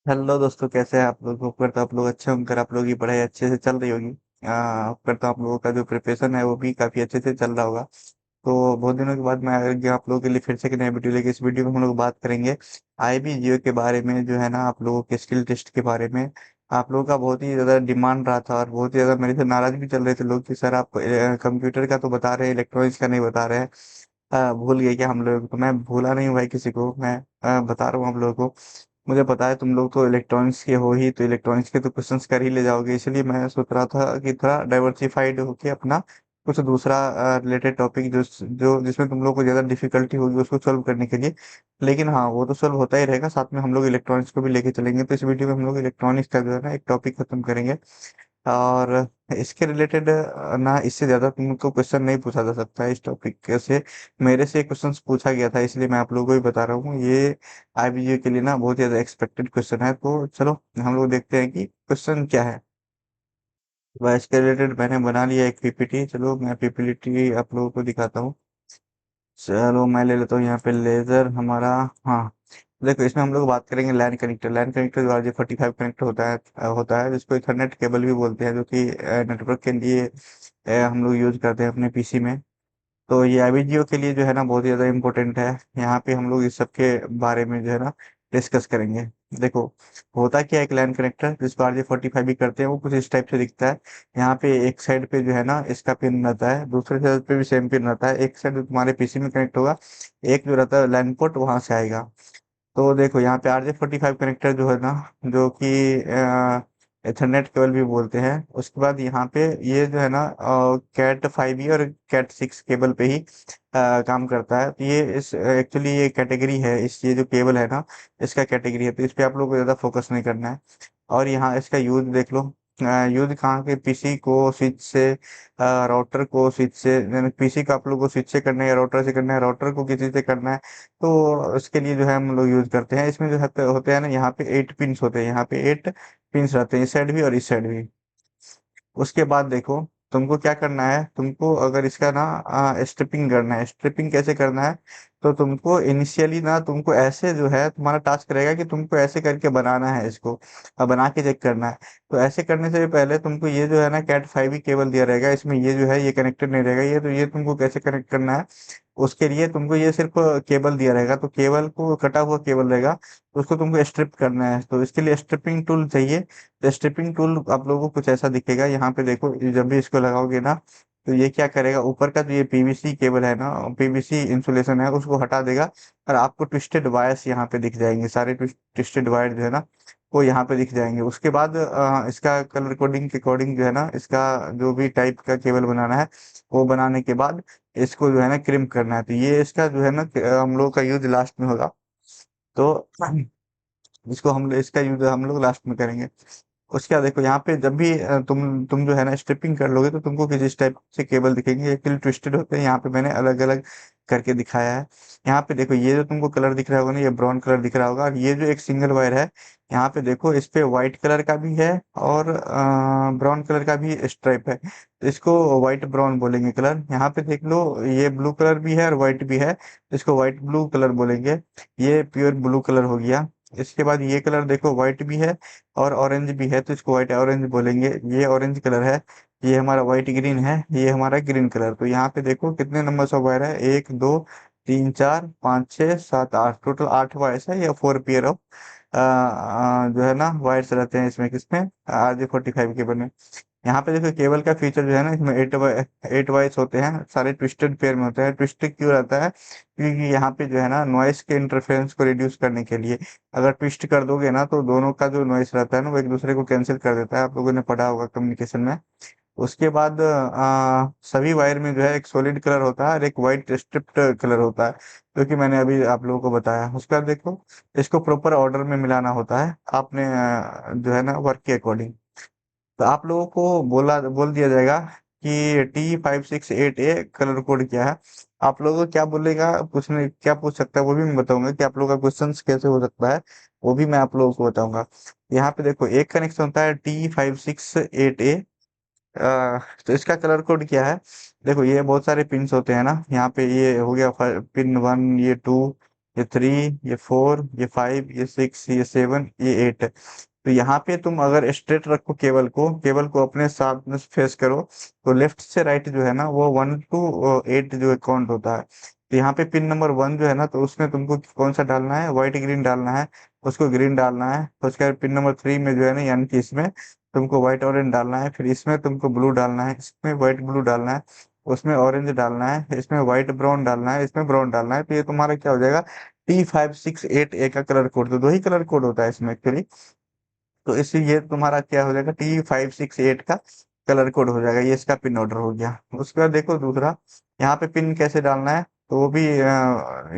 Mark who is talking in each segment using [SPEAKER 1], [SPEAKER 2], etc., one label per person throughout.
[SPEAKER 1] Hello दोस्तों, कैसे हैं आप लोग? होप करता हूँ आप लोग अच्छे होंगे। आप लोगों की पढ़ाई अच्छे से चल रही होगी। होप करता हूँ आप लोगों का जो प्रिपरेशन है वो भी काफी अच्छे से चल रहा होगा। तो बहुत दिनों के बाद मैं आ गया आप लोगों के लिए फिर से एक नया वीडियो लेके। इस वीडियो में हम लोग बात करेंगे आईबी जियो के बारे में, जो है ना आप लोगों के स्किल टेस्ट के बारे में। आप लोगों का बहुत ही ज्यादा डिमांड रहा था और बहुत ही ज्यादा मेरे से नाराज भी चल रहे थे लोग कि सर आप कंप्यूटर का तो बता रहे हैं, इलेक्ट्रॉनिक्स का नहीं बता रहे हैं। भूल गए क्या हम लोग? तो मैं भूला नहीं हूँ भाई किसी को, मैं बता रहा हूँ आप लोगों को। मुझे पता है तुम लोग तो इलेक्ट्रॉनिक्स के हो ही, तो इलेक्ट्रॉनिक्स के तो क्वेश्चंस कर ही ले जाओगे, इसलिए मैं सोच रहा था कि थोड़ा डाइवर्सिफाइड होके अपना कुछ दूसरा रिलेटेड टॉपिक जो जो जिसमें तुम लोग को ज्यादा डिफिकल्टी होगी उसको सॉल्व करने के लिए। लेकिन हाँ, वो तो सॉल्व होता ही रहेगा, साथ में हम लोग इलेक्ट्रॉनिक्स को भी लेके चलेंगे। तो इस वीडियो में हम लोग इलेक्ट्रॉनिक्स का जो है ना एक टॉपिक खत्म करेंगे। और इसके रिलेटेड ना इससे ज्यादा तुमको क्वेश्चन नहीं पूछा जा सकता है इस टॉपिक से। मेरे से क्वेश्चन पूछा गया था, इसलिए मैं आप लोगों को ही बता रहा हूँ। ये आईबीजे के लिए ना बहुत ज्यादा एक्सपेक्टेड क्वेश्चन है। तो चलो हम लोग देखते हैं कि क्वेश्चन क्या है। वह इसके रिलेटेड मैंने बना लिया एक पीपीटी। चलो मैं पीपीटी आप लोगों को दिखाता हूँ। चलो मैं ले लेता हूँ यहाँ पे लेजर हमारा। हाँ, देखो इसमें हम लोग बात करेंगे लैन कनेक्टर। लैन कनेक्टर जो RJ45 कनेक्टर होता है जिसको इथरनेट केबल भी बोलते हैं, जो कि नेटवर्क के लिए हम लोग यूज करते हैं अपने पीसी में। तो ये आईबीजीओ के लिए जो है ना बहुत ज़्यादा इम्पोर्टेंट है। यहाँ पे हम लोग इस सब के बारे में जो है ना डिस्कस करेंगे। देखो, होता क्या है, एक लैन कनेक्टर जिसको RJ45 भी करते हैं वो कुछ इस टाइप से दिखता है। यहाँ पे एक साइड पे जो है ना इसका पिन रहता है, दूसरे साइड पे भी सेम पिन रहता है। एक साइड तुम्हारे पीसी में कनेक्ट होगा, एक जो रहता है लैन पोर्ट वहां से आएगा। तो देखो यहाँ पे RJ45 कनेक्टर जो है ना, जो कि एथरनेट केबल भी बोलते हैं। उसके बाद यहाँ पे ये जो है ना कैट 5E और कैट 6 केबल पे ही काम करता है। तो ये इस एक्चुअली ये कैटेगरी है, इस ये जो केबल है ना इसका कैटेगरी है, तो इस पे आप लोग को ज़्यादा फोकस नहीं करना है। और यहाँ इसका यूज देख लो। यूज कहाँ के, पीसी को स्विच से, राउटर को स्विच से, पीसी का आप लोग को स्विच से करना है या राउटर से करना है, राउटर को किसी से करना है। तो उसके लिए जो है हम लोग यूज करते हैं। इसमें जो है होते हैं ना, यहाँ पे 8 पिंस होते हैं, यहाँ पे 8 पिंस रहते हैं, इस साइड भी और इस साइड भी। उसके बाद देखो, तुमको क्या करना है, तुमको अगर इसका ना स्ट्रिपिंग करना है। स्ट्रिपिंग कैसे करना है? तो तुमको इनिशियली ना तुमको ऐसे जो है तुम्हारा टास्क रहेगा कि तुमको ऐसे करके बनाना है इसको, बना के चेक करना है। तो ऐसे करने से पहले तुमको ये जो है ना कैट 5 ही केबल दिया रहेगा, इसमें ये जो है ये कनेक्टेड नहीं रहेगा ये। तो ये तुमको कैसे कनेक्ट करना है, उसके लिए तुमको ये सिर्फ केबल दिया रहेगा, तो केबल को कटा हुआ केबल रहेगा, तो उसको तुमको स्ट्रिप करना है। तो इसके लिए स्ट्रिपिंग टूल चाहिए। तो स्ट्रिपिंग टूल आप लोगों को कुछ ऐसा दिखेगा। यहाँ पे देखो, ये जब भी इसको लगाओगे ना तो ये क्या करेगा, ऊपर का जो ये पीवीसी केबल है ना, पीवीसी इंसुलेशन है, उसको हटा देगा। और आपको ट्विस्टेड वायर्स यहाँ पे दिख जाएंगे, सारे ट्विस्टेड वायर जो है ना वो यहाँ पे दिख जाएंगे। उसके बाद इसका कलर कोडिंग के अकॉर्डिंग जो है ना इसका जो भी टाइप का केबल बनाना है, वो बनाने के बाद इसको जो है ना क्रिम्प करना है। तो ये इसका जो है ना हम लोग का यूज लास्ट में होगा। तो इसको हम इसका यूज हम लोग लास्ट में करेंगे। उसके बाद देखो यहाँ पे जब भी तुम जो है ना स्ट्रिपिंग कर लोगे तो तुमको किसी टाइप से केबल दिखेंगे, एक्चुअली ट्विस्टेड होते हैं। यहाँ पे मैंने अलग अलग करके दिखाया है। यहाँ पे देखो, ये जो तुमको कलर दिख रहा होगा ना, ये ब्राउन कलर दिख रहा होगा, और ये जो एक सिंगल वायर है, यहाँ पे देखो इस पे व्हाइट कलर का भी है और ब्राउन कलर का भी स्ट्राइप है, तो इसको व्हाइट ब्राउन बोलेंगे कलर। यहाँ पे देख लो, ये ब्लू कलर भी है और व्हाइट भी है, तो इसको व्हाइट ब्लू कलर बोलेंगे। ये प्योर ब्लू कलर हो गया। इसके बाद ये कलर देखो, व्हाइट भी है और ऑरेंज भी है, तो इसको व्हाइट ऑरेंज बोलेंगे। ये ऑरेंज कलर है, ये हमारा व्हाइट ग्रीन है, ये हमारा ग्रीन कलर। तो यहाँ पे देखो कितने नंबर ऑफ वायर है, 1 2 3 4 5 6 7 8, टोटल 8 वायर्स है या 4 पेयर ऑफ जो है ना वायर्स रहते हैं इसमें, किसमें, RJ45 केबल में। यहाँ पे देखो केबल का फीचर जो है ना, इसमें 8 वायर्स होते हैं, सारे ट्विस्टेड पेयर में होते हैं। ट्विस्टेड क्यों रहता है? क्योंकि यहाँ पे जो है ना नॉइस के इंटरफेरेंस को रिड्यूस करने के लिए, अगर ट्विस्ट कर दोगे ना तो दोनों का जो नॉइस रहता है ना वो एक दूसरे को कैंसिल कर देता है, आप लोगों ने पढ़ा होगा कम्युनिकेशन में। उसके बाद सभी वायर में जो है एक सॉलिड कलर होता है और एक वाइट स्ट्रिप्ड कलर होता है, जो कि मैंने अभी आप लोगों को बताया। उसके बाद देखो, इसको प्रॉपर ऑर्डर में मिलाना होता है आपने जो है ना वर्क के अकॉर्डिंग। तो आप लोगों को बोल दिया जाएगा कि T568A कलर कोड क्या है। आप लोगों को क्या बोलेगा, पूछने क्या पूछ सकता है वो भी मैं बताऊंगा, कि आप लोगों का क्वेश्चन कैसे हो सकता है वो भी मैं आप लोगों को बताऊंगा। यहाँ पे देखो एक कनेक्शन होता है T568A। तो इसका कलर कोड क्या है? देखो ये बहुत सारे पिंस होते हैं ना, यहाँ पे ये हो गया पिन 1, ये 2, ये 3, ये 4, ये 5, ये 6, ये 7, ये 8। तो यहाँ पे तुम अगर स्ट्रेट रखो केबल को अपने साथ में फेस करो, तो लेफ्ट से राइट जो है ना वो 1 to 8 जो काउंट होता है। तो यहाँ पे पिन नंबर 1 जो है ना, तो उसमें तुमको कौन सा डालना है, व्हाइट ग्रीन डालना है, उसको ग्रीन डालना है। तो उसके बाद पिन नंबर 3 में जो है ना, यानी कि इसमें तुमको व्हाइट ऑरेंज डालना है, फिर इसमें तुमको ब्लू डालना है, इसमें व्हाइट ब्लू डालना है, उसमें ऑरेंज डालना है, इसमें व्हाइट ब्राउन डालना है, इसमें ब्राउन डालना है। तो ये तुम्हारा क्या हो जाएगा, T568A का कलर कोड। तो दो ही कलर कोड होता है इसमें एक्चुअली। तो इसलिए ये तुम्हारा क्या हो जाएगा, T568 का कलर कोड हो जाएगा। ये इसका पिन ऑर्डर हो गया। उसके बाद देखो दूसरा, यहाँ पे पिन कैसे डालना है, तो वो भी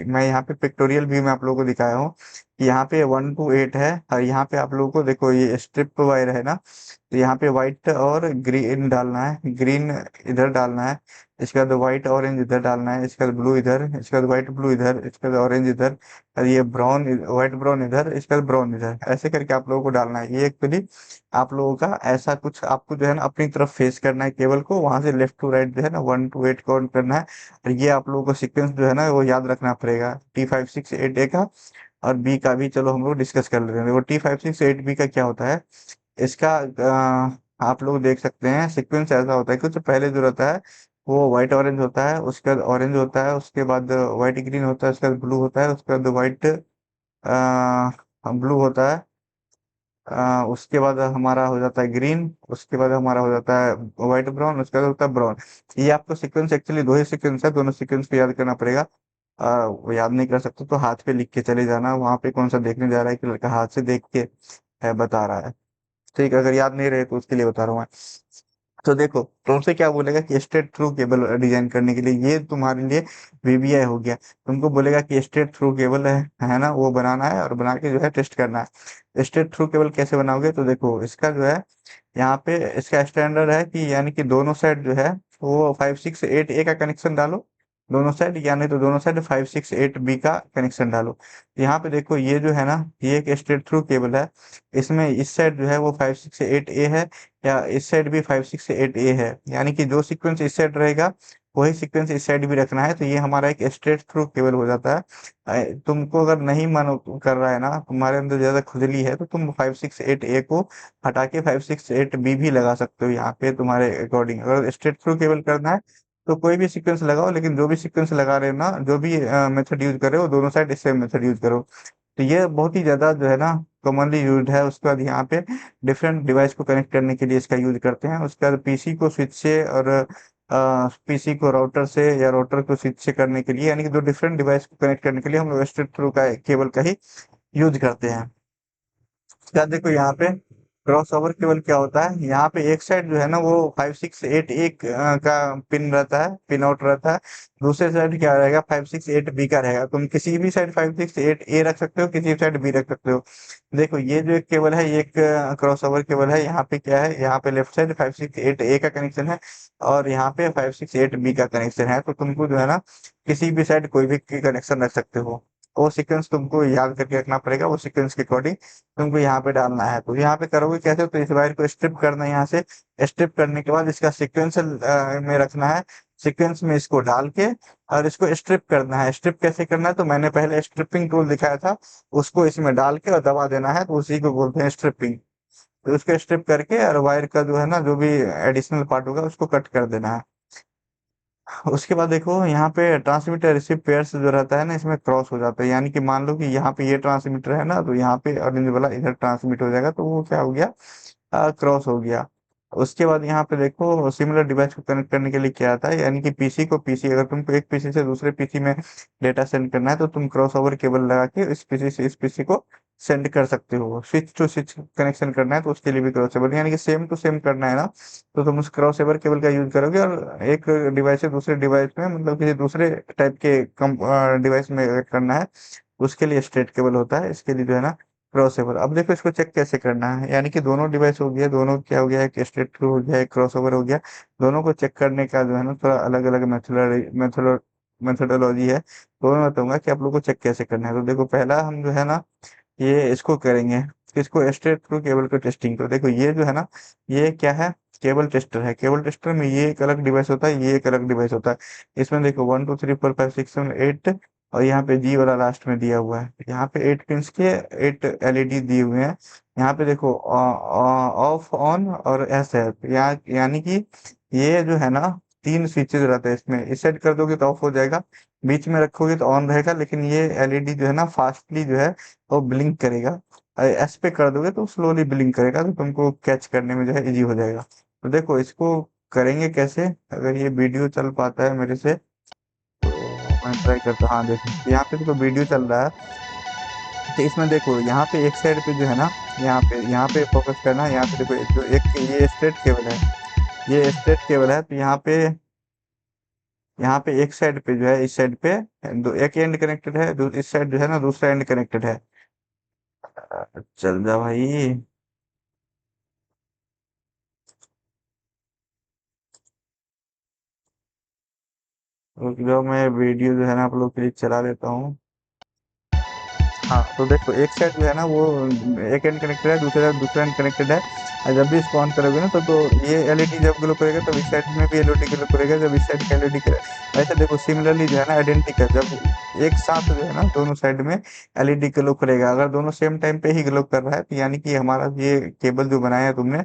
[SPEAKER 1] मैं यहाँ पे पिक्टोरियल व्यू में आप लोगों को दिखाया हूँ कि यहाँ पे 1 to 8 है, और यहाँ पे आप लोगों को देखो ये स्ट्रिप वायर है ना, तो यहाँ पे व्हाइट और ग्रीन डालना है, ग्रीन इधर डालना है, इसके बाद व्हाइट ऑरेंज इधर डालना है, इसके बाद ब्लू इधर, इसके बाद व्हाइट ब्लू इधर, इसके बाद ऑरेंज इधर, और ये ब्राउन व्हाइट ब्राउन इधर, इसके बाद ब्राउन इधर, ऐसे करके आप लोगों को डालना है। ये एक्चुअली आप लोगों का ऐसा कुछ आपको जो है ना अपनी तरफ फेस करना है केबल को, वहां से लेफ्ट टू राइट जो है ना 1 to 8 काउंट करना है। और ये आप लोगों को सीक्वेंस जो है ना वो याद रखना पड़ेगा, T568A का। और बी का भी चलो हम लोग डिस्कस कर लेते हैं। देखो T568B का क्या होता है, इसका आप लोग देख सकते हैं सीक्वेंस ऐसा होता है कि उससे पहले जो रहता है वो व्हाइट ऑरेंज होता है, उसके बाद ऑरेंज होता है, उसके बाद व्हाइट ग्रीन होता है, उसके बाद ब्लू होता है, उसके बाद व्हाइट ब्लू होता है, उसके बाद हमारा हो जाता है ग्रीन, उसके बाद हमारा हो जाता है व्हाइट ब्राउन, उसके बाद होता है ब्राउन। ये आपको सीक्वेंस एक्चुअली दो ही सीक्वेंस है, दोनों सीक्वेंस को याद करना पड़ेगा। वो याद नहीं कर सकते तो हाथ पे लिख के चले जाना, वहां पे कौन सा देखने जा रहा है कि लड़का हाथ से देख के है बता रहा है। ठीक है, अगर याद नहीं रहे तो उसके लिए बता रहा हूँ मैं। तो देखो तुमसे क्या बोलेगा कि स्ट्रेट थ्रू केबल डिजाइन करने के लिए ये तुम्हारे लिए वीबीआई हो गया। तुमको बोलेगा कि स्ट्रेट थ्रू केबल है ना, वो बनाना है और बना के जो है टेस्ट करना है। स्ट्रेट थ्रू केबल कैसे बनाओगे, तो देखो इसका जो है यहाँ पे इसका स्टैंडर्ड है कि यानी कि दोनों साइड जो है वो 568A का कनेक्शन डालो दोनों साइड, यानी तो दोनों साइड 568B का कनेक्शन डालो। यहाँ पे देखो ये जो है ना, ये एक स्ट्रेट थ्रू केबल है। इसमें इस साइड जो है वो 568A है, या इस साइड भी 568A है, यानी कि जो सीक्वेंस इस साइड रहेगा वही सीक्वेंस इस साइड भी रखना है। तो ये हमारा एक स्ट्रेट थ्रू केबल हो जाता है। तुमको अगर नहीं मन कर रहा है ना, तुम्हारे अंदर ज्यादा खुजली है, तो तुम 568A को हटा के 568B भी लगा सकते हो यहाँ पे तुम्हारे अकॉर्डिंग। अगर स्ट्रेट थ्रू केबल करना है तो कोई भी सीक्वेंस लगाओ, लेकिन जो भी सीक्वेंस लगा रहे हो ना, जो भी मेथड यूज कर रहे हो, दोनों साइड सेम मेथड यूज करो। तो ये बहुत ही ज्यादा जो है ना कॉमनली यूज्ड है। उसके बाद यहाँ पे डिफरेंट डिवाइस को कनेक्ट करने के लिए इसका यूज करते हैं। उसके बाद पीसी को स्विच से और पीसी को राउटर से या राउटर को स्विच से करने के लिए, यानी कि दो डिफरेंट डिवाइस को कनेक्ट करने के लिए हम लोग स्ट्रेट थ्रू का केबल का ही यूज करते हैं। क्या देखो यहाँ पे क्रॉस ओवर केबल क्या होता है, यहाँ पे एक साइड जो है ना वो 568 एक का पिन रहता है, पिन आउट रहता है। दूसरे साइड क्या रहेगा, 568B का रहेगा। तुम किसी भी साइड 568A रख सकते हो, किसी भी साइड बी रख सकते हो। देखो ये जो एक केबल है, ये एक क्रॉस ओवर केबल है। यहाँ पे क्या है, यहाँ पे लेफ्ट साइड 568A का कनेक्शन है, और यहाँ पे 568B का कनेक्शन है। तो तुमको जो है ना किसी भी साइड कोई भी कनेक्शन रख सकते हो। वो सीक्वेंस तुमको याद करके रखना पड़ेगा, वो सीक्वेंस के अकॉर्डिंग तुमको यहाँ पे डालना है। तो यहाँ पे करोगे कैसे, तो इस वायर को स्ट्रिप करना है यहाँ से। स्ट्रिप करने के बाद इसका सीक्वेंस में रखना है, सीक्वेंस में इसको डाल के और इसको स्ट्रिप करना है। स्ट्रिप कैसे करना है, तो मैंने पहले स्ट्रिपिंग टूल दिखाया था, उसको इसमें डाल के और दबा देना है, तो उसी को बोलते हैं स्ट्रिपिंग। तो उसको स्ट्रिप करके और वायर का जो है ना जो भी एडिशनल पार्ट होगा उसको कट कर देना है। उसके बाद देखो यहाँ पे ट्रांसमीटर रिसीव पेयर्स जो रहता है ना, इसमें क्रॉस हो जाता है। यानी कि मान लो कि यहाँ पे ये ट्रांसमीटर है ना, तो यहाँ पे ऑरेंज वाला इधर ट्रांसमिट हो जाएगा, तो वो क्या हो गया, क्रॉस हो गया। उसके बाद यहाँ पे देखो सिमिलर डिवाइस को कनेक्ट करने के लिए क्या आता है, यानी कि पीसी को पीसी, अगर तुमको एक पीसी से दूसरे पीसी में डेटा सेंड करना है, तो तुम क्रॉस ओवर केबल लगा के इस पीसी से इस पीसी को सेंड कर सकते हो। स्विच टू स्विच कनेक्शन करना है तो उसके लिए भी क्रॉस ओवर, यानी कि सेम टू सेम करना है ना, तो तुम उस क्रॉस ओवर केबल का यूज करोगे। और एक डिवाइस से दूसरे डिवाइस में, मतलब किसी दूसरे टाइप के डिवाइस में अगर करना है, उसके लिए स्ट्रेट केबल होता है, इसके लिए जो है ना क्रॉसओवर। अब देखो इसको चेक कैसे करना है, यानी कि दोनों डिवाइस हो गया, दोनों क्या हो गया, एक स्ट्रेट थ्रू हो गया, एक क्रॉसओवर हो गया। दोनों को चेक करने का जो है ना थोड़ा अलग अलग मेथोडोलॉजी है, तो मैं बताऊंगा कि आप लोग को चेक कैसे करना है। तो देखो पहला हम जो है ना ये इसको करेंगे, इसको स्ट्रेट थ्रू केबल का टेस्टिंग। तो देखो ये जो है ना, ये क्या है, केबल टेस्टर है। केबल टेस्टर में ये एक अलग डिवाइस होता है, ये एक अलग डिवाइस होता है। इसमें देखो 1 2 3 4 5 6 7 8 और यहाँ पे जी वाला लास्ट में दिया हुआ है। यहाँ पे 8 पिन के 8 एलईडी दिए हुए हैं। यहाँ पे देखो ऑफ ऑन और एस है, यानी कि ये जो है ना, तीन स्विचेज रहते हैं इसमें। इस साइड कर दोगे तो ऑफ हो जाएगा, बीच में रखोगे तो ऑन रहेगा, लेकिन ये एलईडी जो है ना फास्टली जो है वो ब्लिंक करेगा। एस पे कर दोगे तो स्लोली ब्लिंक करेगा, तो तुमको कैच करने में जो है इजी हो जाएगा। तो देखो इसको करेंगे कैसे, अगर ये वीडियो चल पाता है मेरे से तो मैं ट्राई करता हूँ। हाँ देखो यहाँ पे देखो वीडियो चल रहा है। तो इसमें देखो यहाँ पे एक साइड पे जो है ना, यहाँ पे फोकस करना है। यहाँ पे देखो जो एक ये स्ट्रेट केबल है, ये स्ट्रेट केबल है। तो यहाँ पे एक साइड पे जो है, इस साइड पे एक एंड कनेक्टेड है, इस साइड जो है ना दूसरा एंड कनेक्टेड है। चल जा भाई। रुक जाओ, मैं वीडियो जो है ना आप लोग के लिए चला लेता हूँ। हाँ तो देखो एक साइड जो है ना वो एक एंड कनेक्टेड है, दूसरा एंड कनेक्टेड है। और जब भी इसको ऑन करोगे ना तो ये एलईडी जब ग्लो करेगा तब इस साइड में भी एलईडी ग्लो करेगा, जब इस साइड का एलईडी करे। ऐसे देखो सिमिलरली जो है ना आइडेंटिकल, जब एक साथ जो है ना दोनों साइड में एलईडी ग्लो करेगा। अगर दोनों सेम टाइम पे ही ग्लो कर रहा है तो यानी कि हमारा ये केबल जो बनाया है तुमने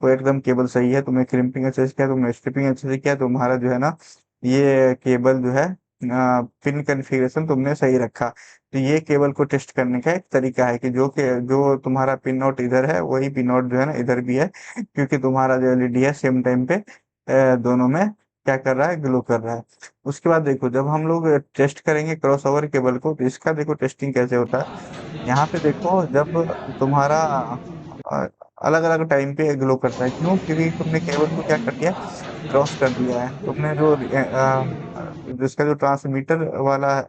[SPEAKER 1] वो एकदम केबल सही है। तुमने क्रिम्पिंग अच्छे से किया, तुमने स्ट्रिपिंग अच्छे से किया, तुम्हारा जो है ना ये केबल जो है पिन कन्फिग्रेशन तुमने सही रखा। तो ये केबल को टेस्ट करने का एक तरीका है कि जो तुम्हारा पिन नोट इधर है वही पिन नोट जो है ना इधर भी है, क्योंकि तुम्हारा जो एलईडी है सेम टाइम पे दोनों में क्या कर रहा है, ग्लो कर रहा है। उसके बाद देखो जब हम लोग टेस्ट करेंगे क्रॉस ओवर केबल को, तो इसका देखो टेस्टिंग कैसे होता है। यहाँ पे देखो जब तुम्हारा अलग अलग टाइम पे ग्लो करता है, क्यों? क्योंकि तुमने केबल को क्या कर दिया, क्रॉस कर दिया है तुमने। जिसका जो ट्रांसमीटर वाला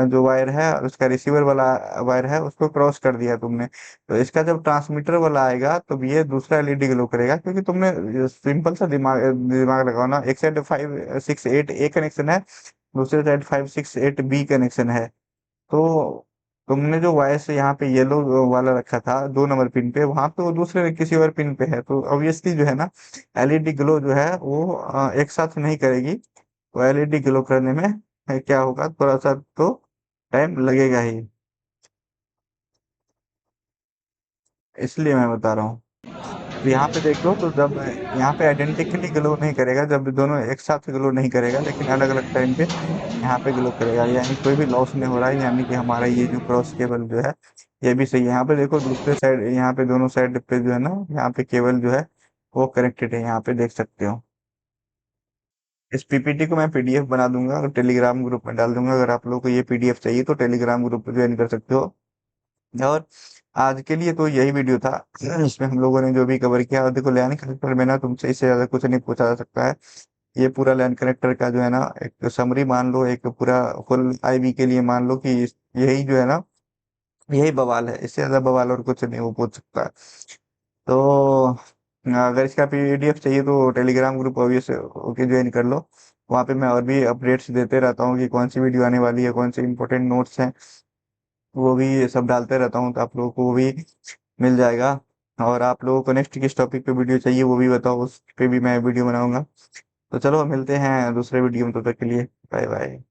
[SPEAKER 1] जो वायर है और उसका रिसीवर वाला वायर है उसको क्रॉस कर दिया तुमने। तो इसका जब ट्रांसमीटर वाला आएगा तो ये दूसरा एलईडी ग्लो करेगा, क्योंकि तुमने सिंपल सा दिमाग दिमाग लगाओ ना। एक साइड 5 6 8 ए कनेक्शन है, दूसरे साइड 5 6 8 बी कनेक्शन है। तो तुमने जो वायर से यहाँ पे येलो वाला रखा था 2 नंबर पिन पे, वहां पे वो दूसरे किसी और पिन पे है, तो ऑब्वियसली जो है ना एलईडी ग्लो जो है वो एक साथ नहीं करेगी। वो एलईडी ग्लो करने में क्या होगा, थोड़ा सा तो टाइम लगेगा ही, इसलिए मैं बता रहा हूँ। तो यहाँ पे देख लो, तो जब यहाँ पे आइडेंटिकली ग्लो नहीं करेगा, जब दोनों एक साथ ग्लो नहीं करेगा, लेकिन अलग अलग टाइम पे यहाँ पे ग्लो करेगा, यानी कोई भी लॉस नहीं हो रहा है। यानी कि हमारा ये जो क्रॉस केबल जो है ये भी सही है। यहाँ पे देखो दूसरे साइड, यहाँ पे दोनों साइड पे जो है ना यहाँ पे केबल जो है वो कनेक्टेड है, यहाँ पे देख सकते हो। इस पीपीटी को मैं पीडीएफ बना दूंगा और टेलीग्राम ग्रुप में डाल दूंगा। अगर आप लोगों को ये पीडीएफ चाहिए तो टेलीग्राम ग्रुप ज्वाइन कर सकते हो। और आज के लिए तो यही वीडियो था। इसमें हम लोगों ने जो भी कवर किया, और देखो लैन कनेक्टर में ना तुमसे इससे ज्यादा कुछ नहीं पूछा जा सकता है। ये पूरा लैन कनेक्टर का जो है ना एक समरी मान लो, एक पूरा फुल आईबी के लिए मान लो कि यही जो है ना यही बवाल है, इससे ज्यादा बवाल और कुछ नहीं वो पूछ सकता है। तो अगर इसका पीडीएफ चाहिए तो Telegram group obvious okay join कर लो। वहाँ पे मैं और भी अपडेट्स देते रहता हूँ कि कौन सी वीडियो आने वाली है, कौन से इंपॉर्टेंट नोट्स हैं, वो भी सब डालते रहता हूँ, तो आप लोगों को वो भी मिल जाएगा। और आप लोगों को नेक्स्ट किस टॉपिक पे वीडियो चाहिए वो भी बताओ, उस पे भी मैं वीडियो बनाऊंगा। तो चलो मिलते हैं दूसरे वीडियो में, तब तक के लिए बाय बाय।